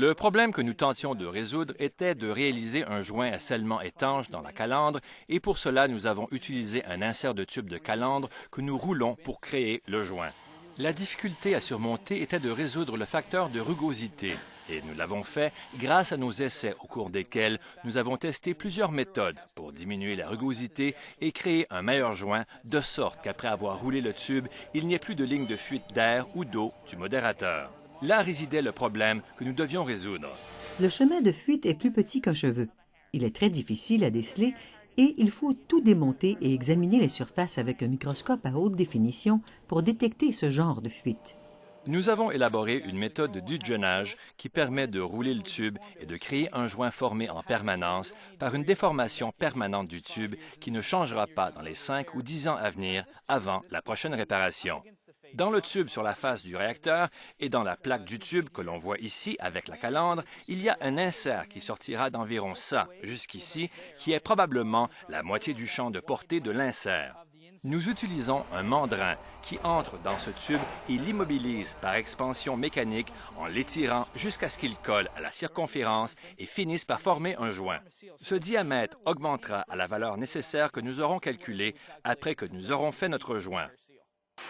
Le problème que nous tentions de résoudre était de réaliser un joint à scellement étanche dans la calandre et pour cela, nous avons utilisé un insert de tube de calandre que nous roulons pour créer le joint. La difficulté à surmonter était de résoudre le facteur de rugosité et nous l'avons fait grâce à nos essais au cours desquels nous avons testé plusieurs méthodes pour diminuer la rugosité et créer un meilleur joint de sorte qu'après avoir roulé le tube, il n'y ait plus de ligne de fuite d'air ou d'eau du modérateur. Là résidait le problème que nous devions résoudre. Le chemin de fuite est plus petit qu'un cheveu. Il est très difficile à déceler et il faut tout démonter et examiner les surfaces avec un microscope à haute définition pour détecter ce genre de fuite. Nous avons élaboré une méthode de dudgeonnage qui permet de rouler le tube et de créer un joint formé en permanence par une déformation permanente du tube qui ne changera pas dans les 5 ou 10 ans à venir avant la prochaine réparation. Dans le tube sur la face du réacteur et dans la plaque du tube que l'on voit ici avec la calandre, il y a un insert qui sortira d'environ ça jusqu'ici, qui est probablement la moitié du champ de portée de l'insert. Nous utilisons un mandrin qui entre dans ce tube et l'immobilise par expansion mécanique en l'étirant jusqu'à ce qu'il colle à la circonférence et finisse par former un joint. Ce diamètre augmentera à la valeur nécessaire que nous aurons calculée après que nous aurons fait notre joint.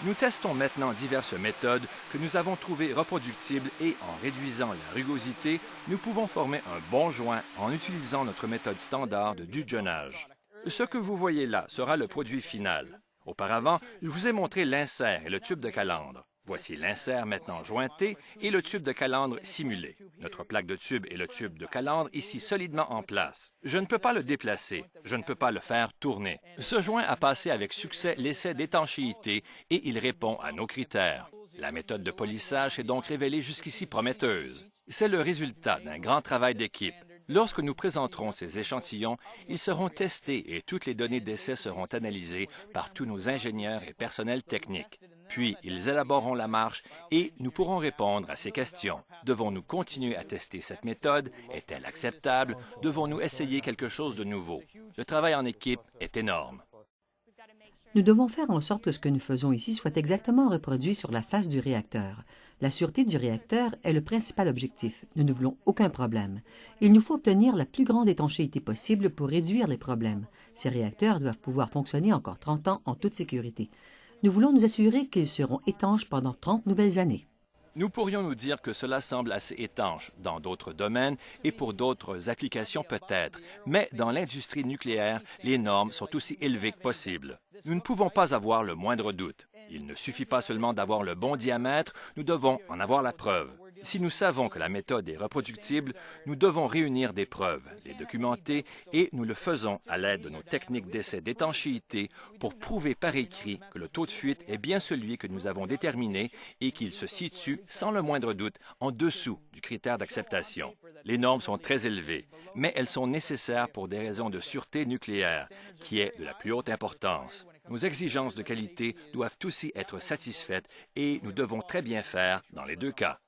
Nous testons maintenant diverses méthodes que nous avons trouvées reproductibles et en réduisant la rugosité, nous pouvons former un bon joint en utilisant notre méthode standard de dudgeonnage. Ce que vous voyez là sera le produit final. Auparavant, je vous ai montré l'insert et le tube de calandre. Voici l'insert maintenant jointé et le tube de calandre simulé. Notre plaque de tube et le tube de calandre ici solidement en place. Je ne peux pas le déplacer, je ne peux pas le faire tourner. Ce joint a passé avec succès l'essai d'étanchéité et il répond à nos critères. La méthode de polissage s'est donc révélée jusqu'ici prometteuse. C'est le résultat d'un grand travail d'équipe. Lorsque nous présenterons ces échantillons, ils seront testés et toutes les données d'essai seront analysées par tous nos ingénieurs et personnels techniques. Puis, ils élaboreront la marche et nous pourrons répondre à ces questions. Devons-nous continuer à tester cette méthode? Est-elle acceptable? Devons-nous essayer quelque chose de nouveau? Le travail en équipe est énorme. Nous devons faire en sorte que ce que nous faisons ici soit exactement reproduit sur la face du réacteur. La sûreté du réacteur est le principal objectif. Nous ne voulons aucun problème. Il nous faut obtenir la plus grande étanchéité possible pour réduire les problèmes. Ces réacteurs doivent pouvoir fonctionner encore 30 ans en toute sécurité. Nous voulons nous assurer qu'ils seront étanches pendant 30 nouvelles années. Nous pourrions nous dire que cela semble assez étanche dans d'autres domaines et pour d'autres applications peut-être, mais dans l'industrie nucléaire, les normes sont aussi élevées que possible. Nous ne pouvons pas avoir le moindre doute. Il ne suffit pas seulement d'avoir le bon diamètre, nous devons en avoir la preuve. Si nous savons que la méthode est reproductible, nous devons réunir des preuves, les documenter et nous le faisons à l'aide de nos techniques d'essai d'étanchéité pour prouver par écrit que le taux de fuite est bien celui que nous avons déterminé et qu'il se situe sans le moindre doute en dessous du critère d'acceptation. Les normes sont très élevées, mais elles sont nécessaires pour des raisons de sûreté nucléaire, qui est de la plus haute importance. Nos exigences de qualité doivent aussi être satisfaites et nous devons très bien faire dans les deux cas.